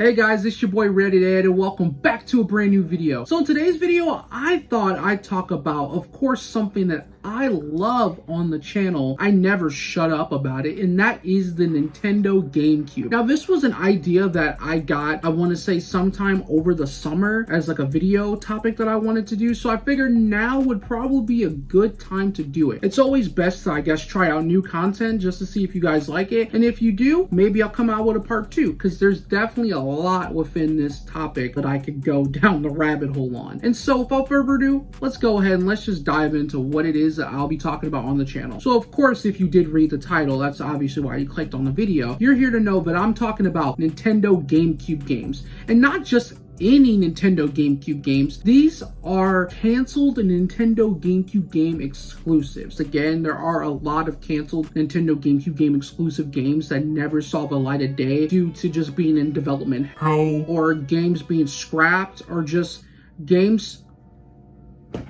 Hey guys, it's your boy Reddit Ed and welcome back to a brand new video. So in today's video, I thought I'd talk about, of course, something that I love on the channel. I never shut up about it, and that is the Nintendo GameCube. Now, this was an idea that I got, I want to say sometime over the summer as like a video topic that I wanted to do. So I figured now would probably be a good time to do it. It's always best to, I guess, try out new content just to see if you guys like it. And if you do, maybe I'll come out with a part 2, because there's definitely a lot within this topic that I could go down the rabbit hole on. And so without further ado, let's go ahead and let's just dive into what it is that I'll be talking about on the channel. So of course, if you did read the title, that's obviously why you clicked on the video. You're here to know that I'm talking about Nintendo GameCube games, and not just any Nintendo GameCube games. These are canceled Nintendo GameCube game exclusives. Again, there are a lot of canceled Nintendo GameCube game exclusive games that never saw the light of day due to just being in development hell, or games being scrapped, or just games.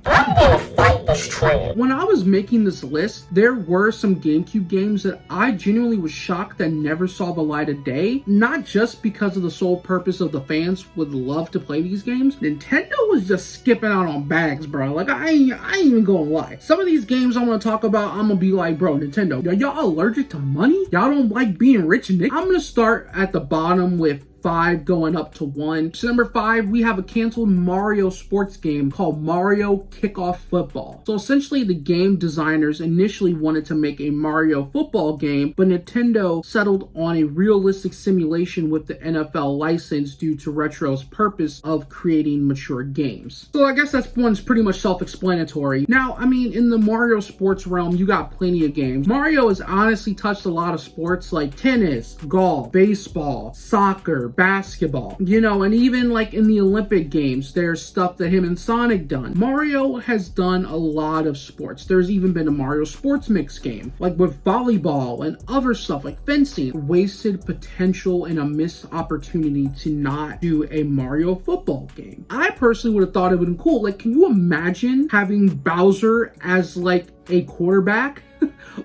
I'm gonna fight this train. When I was making this list, there were some GameCube games that I genuinely was shocked that never saw the light of day. Not just because of the sole purpose of the fans would love to play these games. Nintendo was just skipping out on bags, bro. Like, I ain't even gonna lie. Some of these games I'm gonna talk about, I'm gonna be like, bro, Nintendo, are y'all allergic to money? Y'all don't like being rich, Nick? I'm gonna start at the bottom with 5 going up to 1. So number 5, we have a canceled Mario sports game called Mario Kickoff Football. So essentially, the game designers initially wanted to make a Mario football game, but Nintendo settled on a realistic simulation with the NFL license due to Retro's purpose of creating mature games. So I guess that one's pretty much self-explanatory. Now, I mean, in the Mario sports realm, you got plenty of games. Mario has honestly touched a lot of sports like tennis, golf, baseball, soccer, basketball, you know, and even like in the Olympic Games, there's stuff that him and Sonic done. Mario has done a lot of sports. There's even been a Mario sports mix game, like with volleyball and other stuff like fencing. Wasted potential and a missed opportunity to not do a Mario football game. I personally would have thought it would have been cool. Like, can you imagine having Bowser as like a quarterback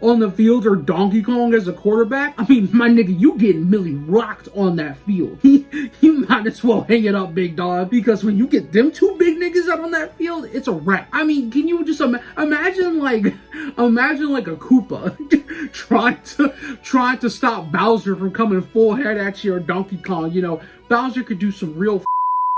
on the field, or Donkey Kong as a quarterback? I mean, my nigga, you getting Millie rocked on that field. You might as well hang it up, big dog, because when you get them two big niggas out on that field, it's a wrap. I mean, can you just imagine like a Koopa trying to stop Bowser from coming full head at you, or Donkey Kong? You know, Bowser could do some real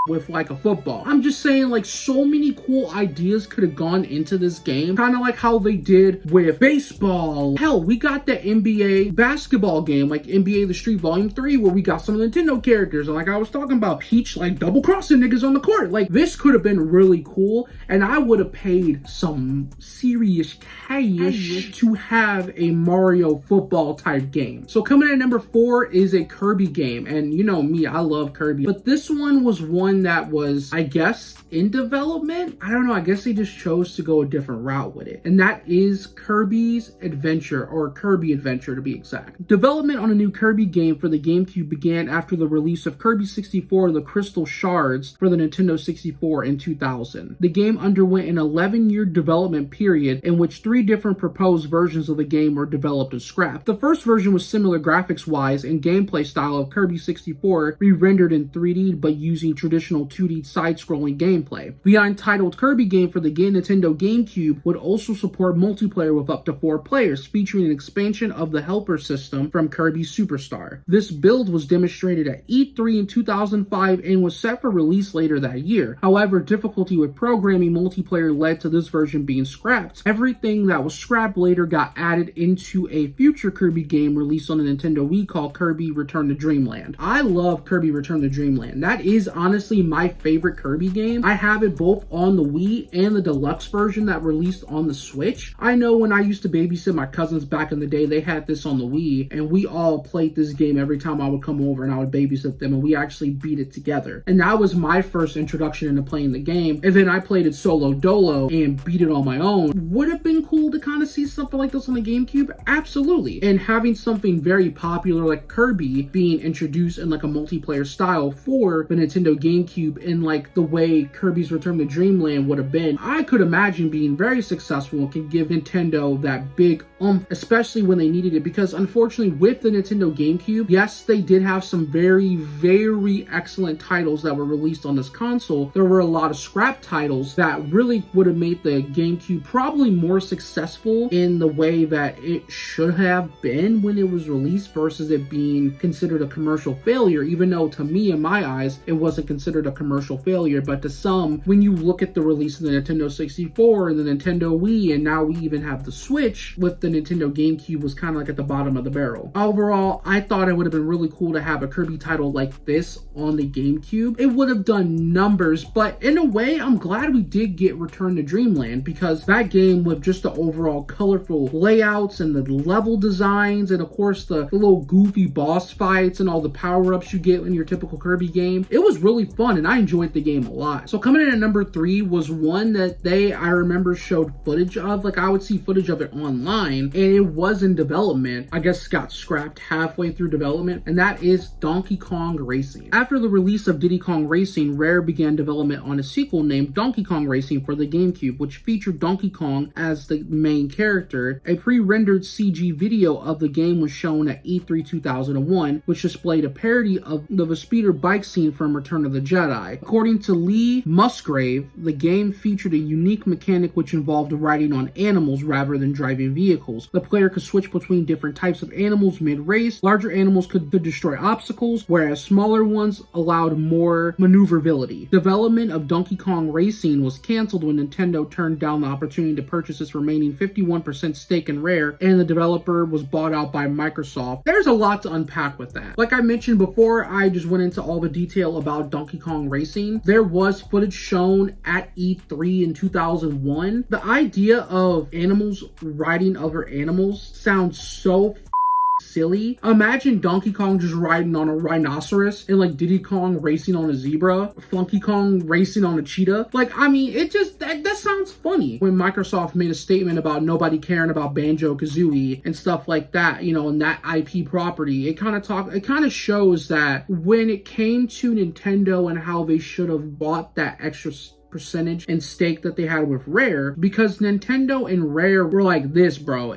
with like a football. I'm just saying, like, so many cool ideas could have gone into this game, kind of like how they did with baseball. Hell, we got the NBA basketball game, like NBA The Street Volume 3, where we got some Nintendo characters, and like I was talking about, Peach like double crossing niggas on the court. Like, this could have been really cool, and I would have paid some serious cash to have a Mario football type game. So coming in at number 4 is a Kirby game, and you know me, I love Kirby, but this one was one that was, I guess, in development. I don't know, I guess they just chose to go a different route with it, and that is Kirby's Adventure, or Kirby Adventure to be exact. Development on a new Kirby game for the GameCube began after the release of Kirby 64 The Crystal Shards for the Nintendo 64 in 2000. The game underwent an 11-year development period in which 3 different proposed versions of the game were developed and scrapped. The first version was similar graphics-wise and gameplay style of Kirby 64, re-rendered in 3D but using traditional 2D side-scrolling gameplay. The untitled Kirby game for the Nintendo GameCube would also support multiplayer with up to 4 players, featuring an expansion of the helper system from Kirby Superstar. This build was demonstrated at E3 in 2005 and was set for release later that year. However, difficulty with programming multiplayer led to this version being scrapped. Everything that was scrapped later got added into a future Kirby game released on the Nintendo Wii called Kirby Return to Dreamland. I love Kirby Return to Dreamland. That is honestly my favorite Kirby game. I have it both on the Wii and the deluxe version that released on the Switch. I know when I used to babysit my cousins back in the day, they had this on the Wii, and we all played this game every time I would come over and I would babysit them, and we actually beat it together. And that was my first introduction into playing the game, and then I played it solo dolo and beat it on my own. Would have been cool to kind of see something like this on the GameCube? Absolutely. And having something very popular like Kirby being introduced in like a multiplayer style for the Nintendo GameCube GameCube in like the way Kirby's Return to Dreamland would have been, I could imagine being very successful and can give Nintendo that big oomph, especially when they needed it, because unfortunately with the Nintendo GameCube, yes, they did have some very, very excellent titles that were released on this console. There were a lot of scrap titles that really would have made the GameCube probably more successful in the way that it should have been when it was released versus it being considered a commercial failure, even though to me, in my eyes, it wasn't considered a commercial failure. But to some, when you look at the release of the Nintendo 64 and the Nintendo Wii, and now we even have the Switch with the Nintendo GameCube, was kind of like at the bottom of the barrel. Overall, I thought it would have been really cool to have a Kirby title like this on the GameCube. It would have done numbers, but in a way, I'm glad we did get Return to Dreamland, because that game with just the overall colorful layouts and the level designs, and of course the little goofy boss fights and all the power-ups you get in your typical Kirby game, it was really fun and I enjoyed the game a lot. So coming in at number 3 was one that I remember showed footage of. Like, I would see footage of it online and it was in development. I guess got scrapped halfway through development, and that is Donkey Kong Racing. After the release of Diddy Kong Racing, Rare began development on a sequel named Donkey Kong Racing for the GameCube, which featured Donkey Kong as the main character. A pre-rendered CG video of the game was shown at E3 2001, which displayed a parody of the speeder bike scene from Return of the Jedi. According to Lee Musgrave, the game featured a unique mechanic which involved riding on animals rather than driving vehicles. The player could switch between different types of animals mid-race. Larger animals could destroy obstacles, whereas smaller ones allowed more maneuverability. Development of Donkey Kong Racing was canceled when Nintendo turned down the opportunity to purchase its remaining 51% stake in Rare, and the developer was bought out by Microsoft. There's a lot to unpack with that. Like I mentioned before, I just went into all the detail about Donkey Kong Racing. There was footage shown at E3 in 2001. The idea of animals riding other animals sounds so silly. Imagine Donkey Kong just riding on a rhinoceros, and like Diddy Kong racing on a zebra, Funky Kong racing on a cheetah. Like, I mean, it just, that sounds funny. When Microsoft made a statement about nobody caring about Banjo-Kazooie and stuff like that, you know, and that IP property, it kind of shows that when it came to Nintendo and how they should have bought that extra percentage and stake that they had with Rare, because Nintendo and Rare were like this, bro.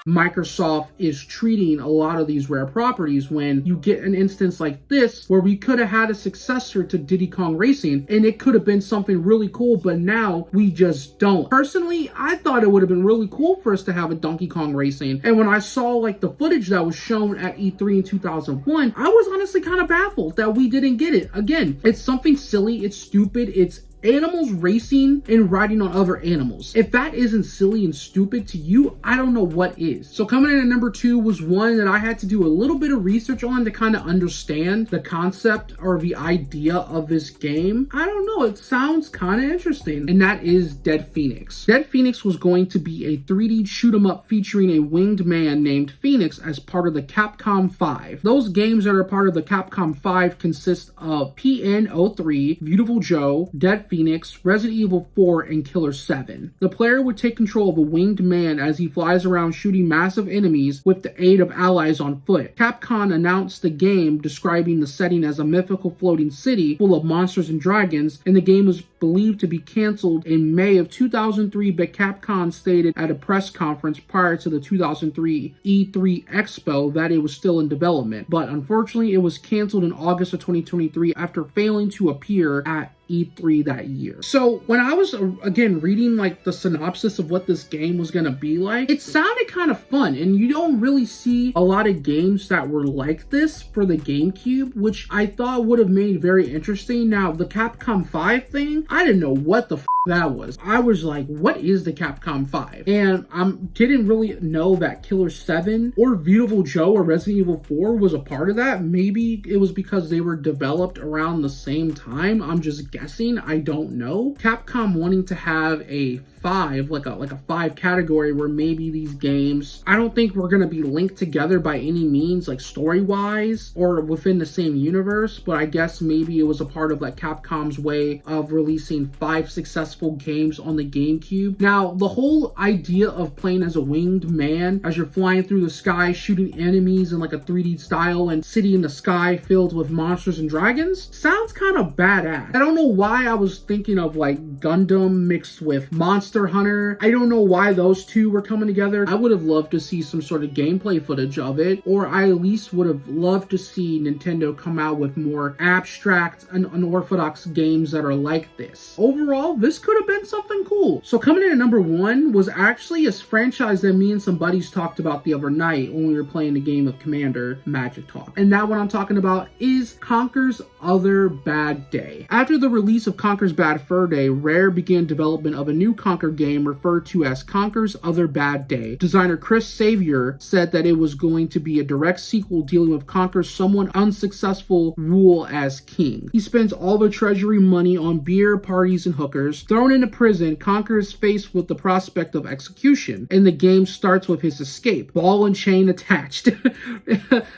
Microsoft is treating a lot of these Rare properties when you get an instance like this where we could have had a successor to Diddy Kong Racing and it could have been something really cool, but now we just don't. Personally, I thought it would have been really cool for us to have a Donkey Kong Racing, and when I saw like the footage that was shown at E3 in 2001, I was honestly kind of baffled that we didn't get it. Again, it's something silly, it's stupid, it's animals racing and riding on other animals. If that isn't silly and stupid to you, I don't know what is. So coming in at number 2 was one that I had to do a little bit of research on to kind of understand the concept or the idea of this game. I don't know, it sounds kind of interesting, and that is Dead Phoenix. Dead Phoenix was going to be a 3D shoot 'em up featuring a winged man named Phoenix as part of the Capcom 5. Those games that are part of the Capcom 5 consist of PN03, Beautiful Joe, Dead Phoenix, Resident Evil 4, and Killer 7. The player would take control of a winged man as he flies around shooting massive enemies with the aid of allies on foot. Capcom announced the game, describing the setting as a mythical floating city full of monsters and dragons, and the game was believed to be canceled in May of 2003, but Capcom stated at a press conference prior to the 2003 E3 Expo that it was still in development. But unfortunately, it was canceled in August of 2023 after failing to appear at E3 that year. So when I was again reading like the synopsis of what this game was gonna be like, it sounded kind of fun, and you don't really see a lot of games that were like this for the GameCube, which I thought would have made very interesting. Now the Capcom 5 thing, I didn't know what the that was. I was like, what is the Capcom 5? And I didn't really know that Killer 7 or Beautiful Joe or Resident Evil 4 was a part of that. Maybe it was because they were developed around the same time. I'm just guessing. I don't know. Capcom wanting to have a 5, like a 5 category where maybe these games, I don't think we're gonna be linked together by any means, like story-wise or within the same universe, but I guess maybe it was a part of like Capcom's way of releasing 5 successful games on the GameCube. Now, the whole idea of playing as a winged man as you're flying through the sky, shooting enemies in like a 3D style and city in the sky filled with monsters and dragons sounds kind of badass. I don't know why I was thinking of like Gundam mixed with Monster Hunter. I don't know why those two were coming together. I would have loved to see some sort of gameplay footage of it, or I at least would have loved to see Nintendo come out with more abstract and unorthodox games that are like this. Overall, this could have been something cool. So coming in at number 1 was actually a franchise that me and some buddies talked about the other night when we were playing the game of Commander Magic Talk. And that one I'm talking about is Conker's Other Bad Day. After the release of Conker's Bad Fur Day, Rare began development of a new Conker game referred to as Conker's Other Bad Day. Designer Chris Xavier said that it was going to be a direct sequel dealing with Conker's somewhat unsuccessful rule as king. He spends all the treasury money on beer, parties, and hookers. Thrown into prison, Conker is faced with the prospect of execution, and the game starts with his escape. Ball and chain attached.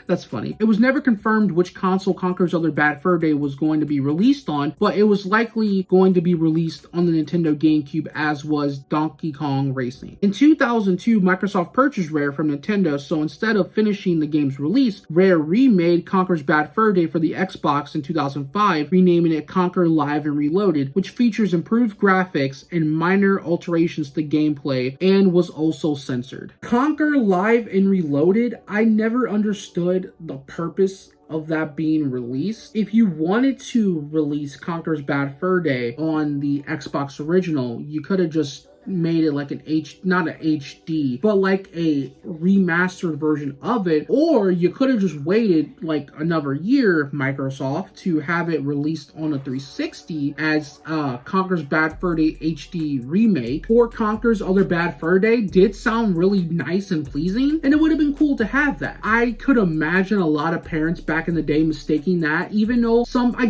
That's funny. It was never confirmed which console Conker's Other Bad Fur Day was going to be released on, but it was likely going to be released on the Nintendo GameCube, as was Donkey Kong Racing. In 2002, Microsoft purchased Rare from Nintendo, so instead of finishing the game's release, Rare remade Conker's Bad Fur Day for the Xbox in 2005, renaming it Conker Live and Reloaded, which features improved graphics and minor alterations to gameplay, and was also censored. Conker Live and Reloaded, I never understood the purpose of that being released. If you wanted to release Conker's Bad Fur Day on the Xbox original, you could have just made it like not an HD, but like a remastered version of it, or you could have just waited like another year, Microsoft, to have it released on a 360 as Conker's Bad Fur Day HD remake. Or Conker's Other Bad Fur Day did sound really nice and pleasing, and it would have been cool to have that. I could imagine a lot of parents back in the day mistaking that, even though I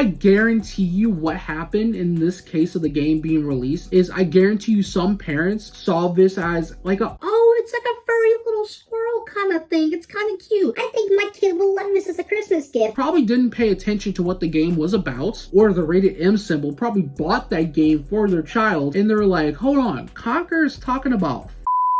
guarantee you what happened in this case of the game being released is I guarantee you some parents saw this as like it's like a furry little squirrel kind of thing. It's kind of cute. I think my kid will love this as a Christmas gift. Probably didn't pay attention to what the game was about, or the rated M symbol, probably bought that game for their child, and they're like, hold on, Conker's talking about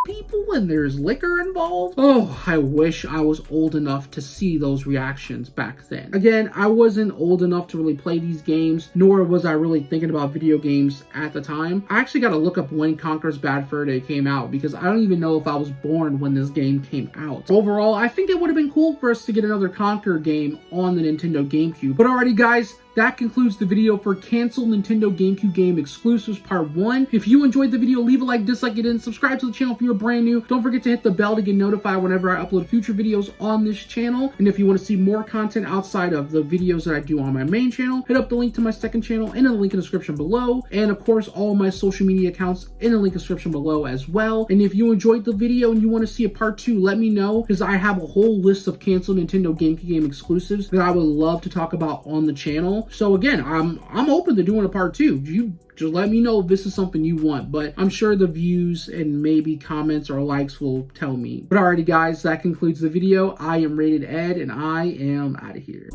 people and there's liquor involved? Oh, I wish I was old enough to see those reactions back then. Again, I wasn't old enough to really play these games, nor was I really thinking about video games at the time. I actually got to look up when Conker's Bad Fur Day came out, because I don't even know if I was born when this game came out. Overall, I think it would have been cool for us to get another Conker game on the Nintendo GameCube. But alrighty guys, that concludes the video for canceled Nintendo GameCube game exclusives part 1. If you enjoyed the video, leave a like, dislike it, and subscribe to the channel if you're brand new. Don't forget to hit the bell to get notified whenever I upload future videos on this channel. And if you want to see more content outside of the videos that I do on my main channel, hit up the link to my second channel in the link in the description below. And of course, all of my social media accounts in the link in the description below as well. And if you enjoyed the video and you want to see a part 2, let me know, because I have a whole list of canceled Nintendo GameCube game exclusives that I would love to talk about on the channel. So again, I'm open to doing a part 2. You just let me know if this is something you want, but I'm sure the views and maybe comments or likes will tell me. But alrighty guys, that concludes the video. I am Rated Ed, and I am out of here.